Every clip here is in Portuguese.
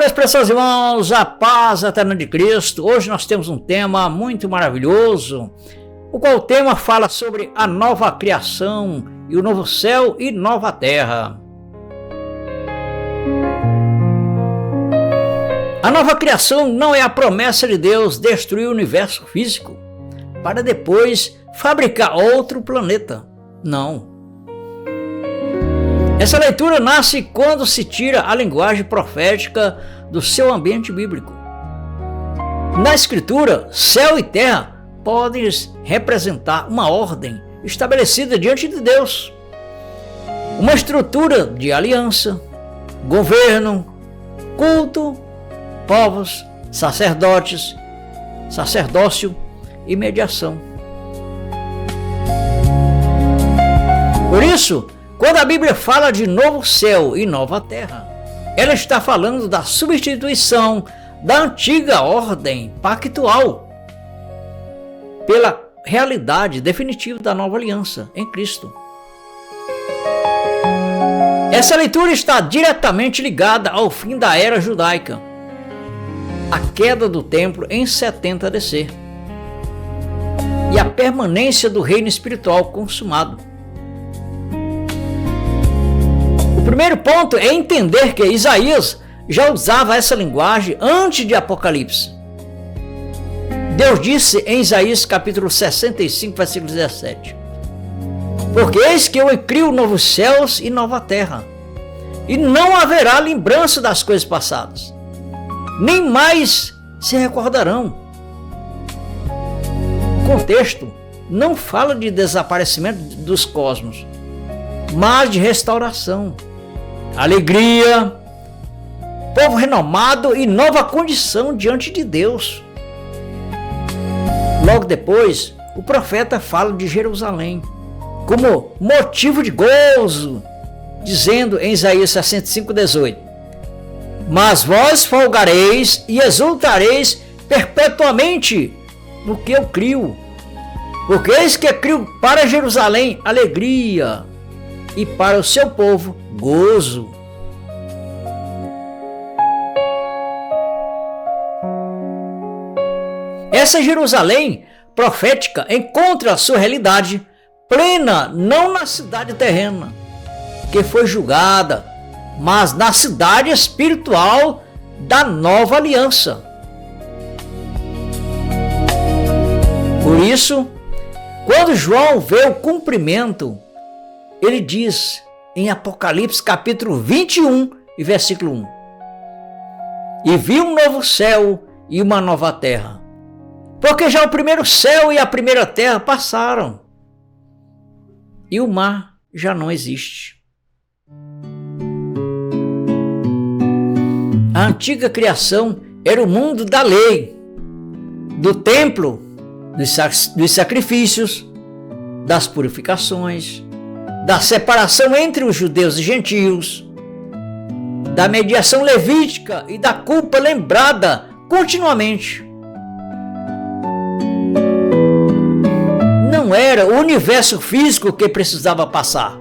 Meus preciosos irmãos, a paz eterna de Cristo. Hoje nós temos um tema muito maravilhoso, o qual o tema fala sobre a nova criação e o novo céu e nova terra. A nova criação não é a promessa de Deus destruir o universo físico para depois fabricar outro planeta. Não. Essa leitura nasce quando se tira a linguagem profética do seu ambiente bíblico. Na Escritura, céu e terra podem representar uma ordem estabelecida diante de Deus, uma estrutura de aliança, governo, culto, povos, sacerdotes, sacerdócio e mediação. Por isso, quando a Bíblia fala de novo céu e nova terra, ela está falando da substituição da antiga ordem pactual pela realidade definitiva da nova aliança em Cristo. Essa leitura está diretamente ligada ao fim da era judaica, a queda do templo em 70 DC e a permanência do reino espiritual consumado. O primeiro ponto é entender que Isaías já usava essa linguagem antes de Apocalipse. Deus disse em Isaías capítulo 65, versículo 17: porque eis que eu crio novos céus e nova terra, e não haverá lembrança das coisas passadas, nem mais se recordarão. O contexto não fala de desaparecimento dos cosmos, mas de restauração, alegria, povo renomado e nova condição diante de Deus. Logo depois, o profeta fala de Jerusalém como motivo de gozo, dizendo em Isaías 65:18: mas vós folgareis e exultareis perpetuamente no que eu crio, porque eis que crio para Jerusalém alegria e para o seu povo gozo. Essa Jerusalém profética encontra a sua realidade plena não na cidade terrena, que foi julgada, mas na cidade espiritual da nova aliança. Por isso, quando João vê o cumprimento, ele diz em Apocalipse capítulo 21 e versículo 1: e vi um novo céu e uma nova terra, porque já o primeiro céu e a primeira terra passaram, e o mar já não existe. A antiga criação era o mundo da lei, do templo, dos sacrifícios, das purificações, da separação entre os judeus e gentios, da mediação levítica e da culpa lembrada continuamente. Não era o universo físico que precisava passar,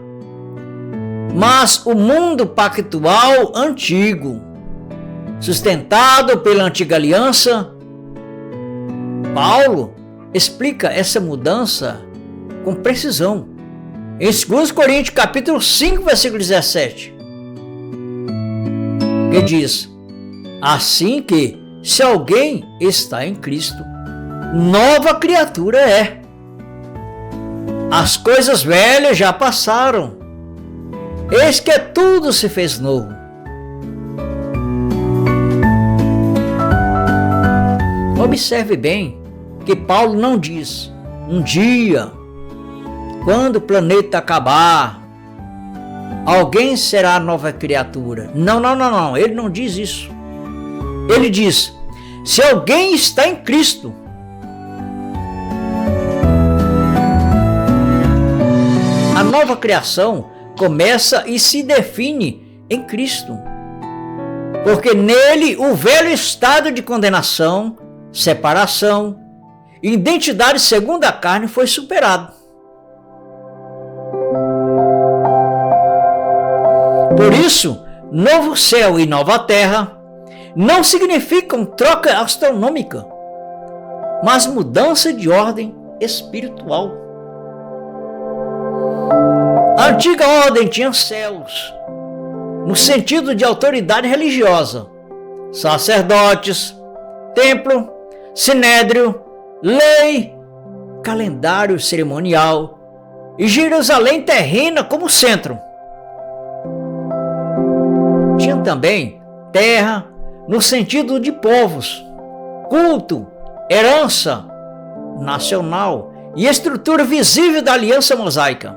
mas o mundo pactual antigo, sustentado pela antiga aliança. Paulo explica essa mudança com precisão em 2 Coríntios capítulo 5, versículo 17, que diz: assim que, se alguém está em Cristo, nova criatura é. As coisas velhas já passaram, eis que tudo se fez novo. Observe bem que Paulo não diz: um dia, quando o planeta acabar, alguém será nova criatura. Não, ele não diz isso. Ele diz: se alguém está em Cristo. A nova criação começa e se define em Cristo, porque nele o velho estado de condenação, separação, identidade segundo a carne foi superado. Por isso, novo céu e nova terra não significam troca astronômica, mas mudança de ordem espiritual. A antiga ordem tinha céus, no sentido de autoridade religiosa, sacerdotes, templo, sinédrio, lei, calendário cerimonial e Jerusalém terrena como centro. Tinha também terra no sentido de povos, culto, herança nacional e estrutura visível da aliança mosaica.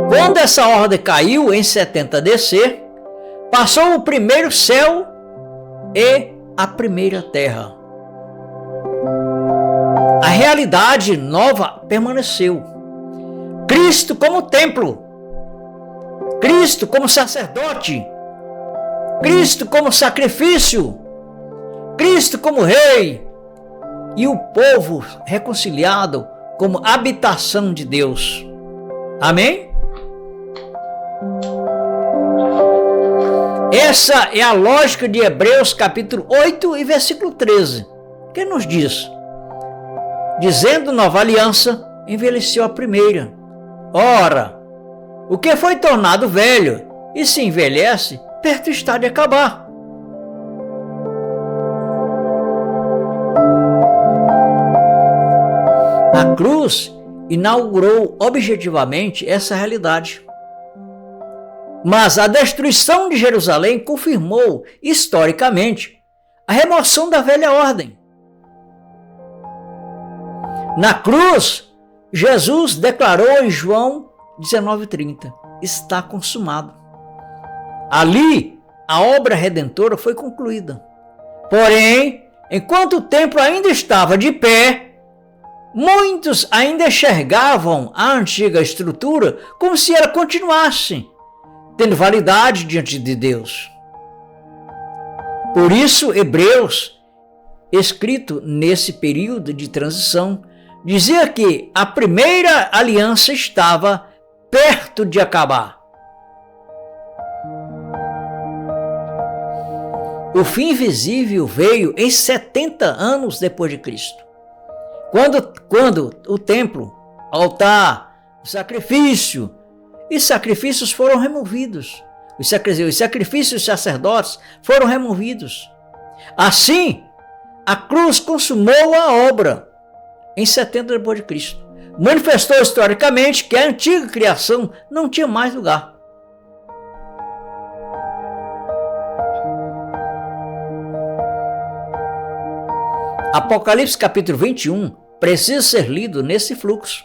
Quando essa ordem caiu em 70 DC, passou o primeiro céu e a primeira terra. A realidade nova permaneceu. Cristo como templo, Cristo como sacerdote, Cristo como sacrifício, Cristo como rei e o povo reconciliado como habitação de Deus. Amém? Essa é a lógica de Hebreus capítulo 8 e versículo 13, que nos diz: dizendo nova aliança, envelheceu a primeira. Ora, o que foi tornado velho e se envelhece, perto está de acabar. A cruz inaugurou objetivamente essa realidade. Mas a destruição de Jerusalém confirmou historicamente a remoção da velha ordem. Na cruz, Jesus declarou em João 19:30: está consumado. Ali, a obra redentora foi concluída. Porém, enquanto o templo ainda estava de pé, muitos ainda enxergavam a antiga estrutura como se ela continuasse tendo validade diante de Deus. Por isso, Hebreus, escrito nesse período de transição, dizia que a primeira aliança estava perto de acabar. O fim visível veio em 70 anos depois de Cristo. Quando o templo, altar, o sacrifício e sacrifícios foram removidos. Os sacrifícios sacerdotes foram removidos. Assim, a cruz consumou a obra em 70 depois de Cristo. Manifestou historicamente que a antiga criação não tinha mais lugar. Apocalipse capítulo 21 precisa ser lido nesse fluxo.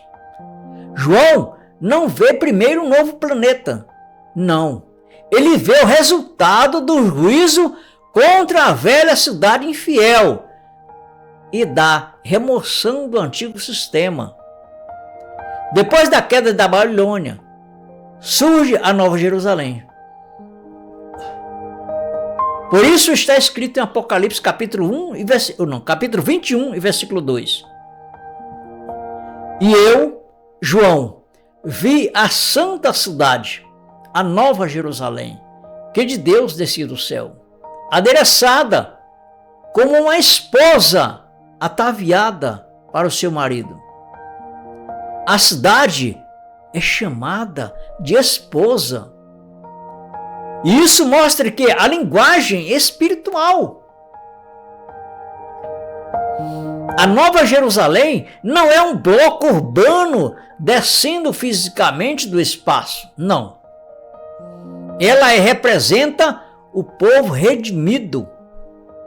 João não vê primeiro um novo planeta. Não. Ele vê o resultado do juízo contra a velha cidade infiel e da remoção do antigo sistema. Depois da queda da Babilônia, surge a Nova Jerusalém. Por isso está escrito em Apocalipse capítulo 21 e versículo 2. E eu, João, vi a santa cidade, a Nova Jerusalém, que de Deus descia do céu, adereçada como uma esposa ataviada para o seu marido. A cidade é chamada de esposa. E isso mostra que a linguagem espiritual. A Nova Jerusalém não é um bloco urbano descendo fisicamente do espaço, não. Ela representa o povo redimido,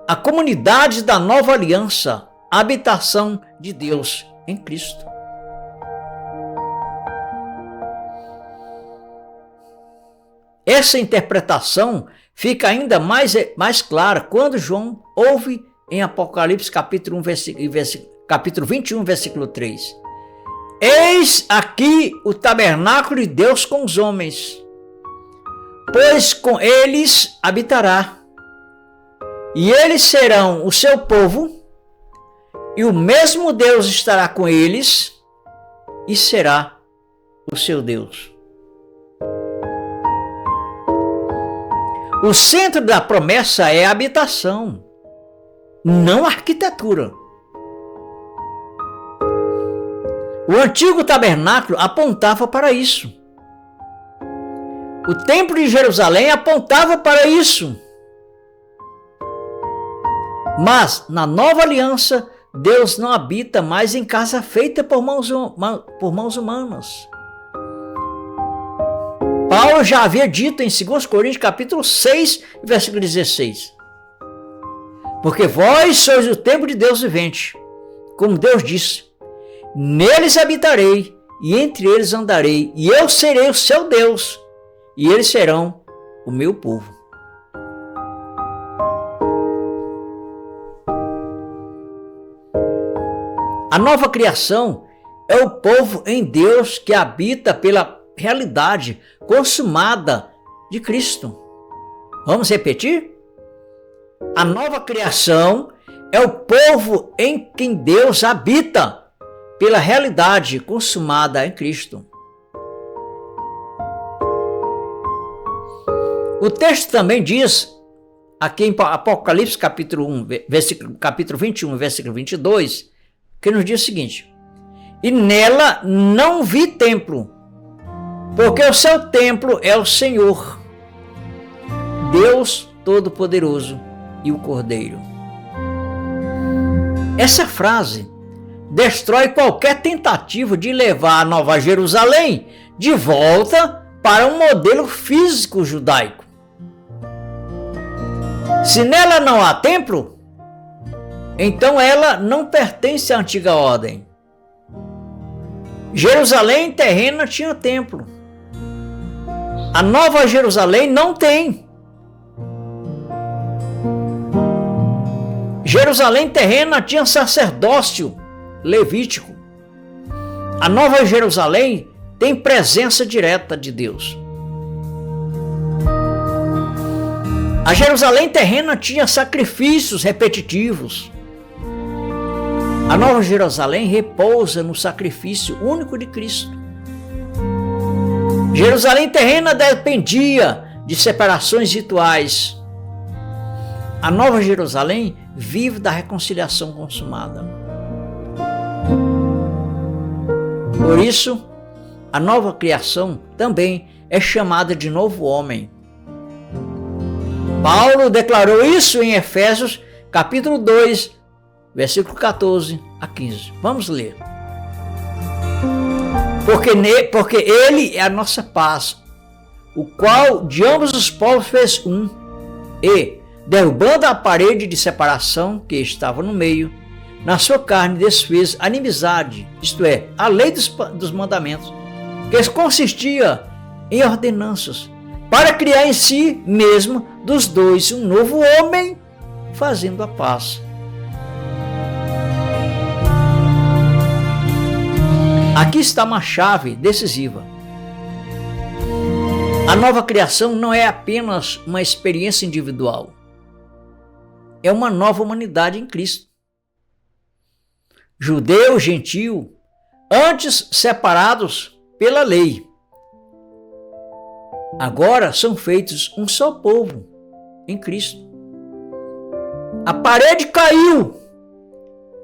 a comunidade da nova aliança, a habitação de Deus em Cristo. Essa interpretação fica ainda mais clara quando João ouve em Apocalipse capítulo 21, versículo 3. Eis aqui o tabernáculo de Deus com os homens, pois com eles habitará, e eles serão o seu povo, e o mesmo Deus estará com eles, e será o seu Deus. O centro da promessa é a habitação, não a arquitetura. O antigo tabernáculo apontava para isso. O templo de Jerusalém apontava para isso. Mas, na nova aliança, Deus não habita mais em casa feita por mãos humanas. Paulo já havia dito em 2 Coríntios capítulo 6, versículo 16. Porque vós sois o templo de Deus vivente, como Deus disse, neles habitarei e entre eles andarei, e eu serei o seu Deus, e eles serão o meu povo. A nova criação é o povo em Deus que habita pela realidade consumada de Cristo. Vamos repetir? A nova criação é o povo em quem Deus habita pela realidade consumada em Cristo. O texto também diz, aqui em Apocalipse capítulo 21, versículo 22, que nos diz o seguinte: e nela não vi templo, porque o seu templo é o Senhor, Deus Todo-Poderoso e o Cordeiro. Essa frase destrói qualquer tentativa de levar a Nova Jerusalém de volta para um modelo físico judaico. Se nela não há templo, então ela não pertence à antiga ordem. Jerusalém terrena tinha templo. A Nova Jerusalém não tem. Jerusalém terrena tinha sacerdócio levítico. A Nova Jerusalém tem presença direta de Deus. A Jerusalém terrena tinha sacrifícios repetitivos. A Nova Jerusalém repousa no sacrifício único de Cristo. Jerusalém terrena dependia de separações rituais. A Nova Jerusalém vive da reconciliação consumada. Por isso, a nova criação também é chamada de novo homem. Paulo declarou isso em Efésios capítulo 2, versículo 14 a 15. Vamos ler. Porque ele é a nossa paz, o qual de ambos os povos fez um, e, derrubando a parede de separação que estava no meio, na sua carne desfez a inimizade, isto é, a lei dos mandamentos, que consistia em ordenanças, para criar em si mesmo dos dois um novo homem, fazendo a paz. Aqui está uma chave decisiva. A nova criação não é apenas uma experiência individual. É uma nova humanidade em Cristo. Judeu, gentil, antes separados pela lei, agora são feitos um só povo em Cristo. A parede caiu,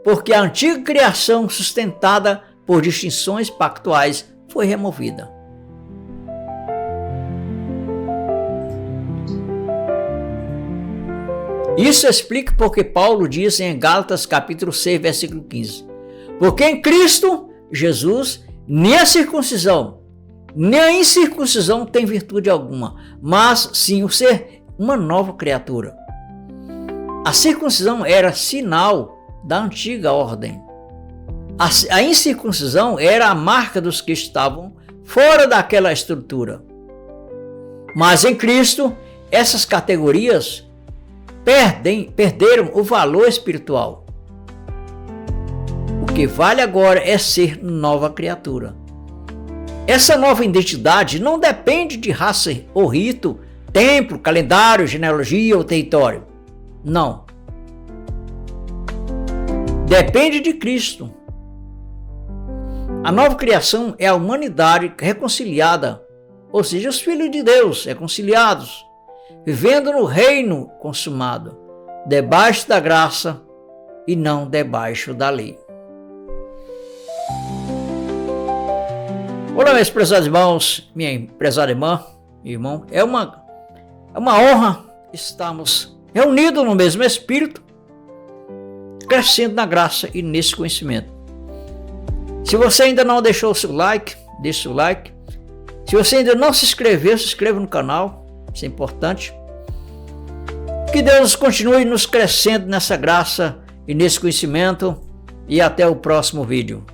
porque a antiga criação sustentada por distinções pactuais foi removida. Isso explica porque Paulo diz em Gálatas capítulo 6, versículo 15. Porque em Cristo Jesus, nem a circuncisão, nem a incircuncisão tem virtude alguma, mas sim o ser uma nova criatura. A circuncisão era sinal da antiga ordem. A incircuncisão era a marca dos que estavam fora daquela estrutura. Mas em Cristo, essas categorias perderam o valor espiritual. O que vale agora é ser nova criatura. Essa nova identidade não depende de raça ou rito, templo, calendário, genealogia ou território. Não. Depende de Cristo. A nova criação é a humanidade reconciliada, ou seja, os filhos de Deus reconciliados, vivendo no reino consumado, debaixo da graça e não debaixo da lei. Olá, meus prezados irmãos, minha prezada irmã, irmão, é uma honra estarmos reunidos no mesmo Espírito, crescendo na graça e nesse conhecimento. Se você ainda não deixou o seu like, deixe o like. Se você ainda não se inscreveu, se inscreva no canal, isso é importante. Que Deus continue nos crescendo nessa graça e nesse conhecimento, e até o próximo vídeo.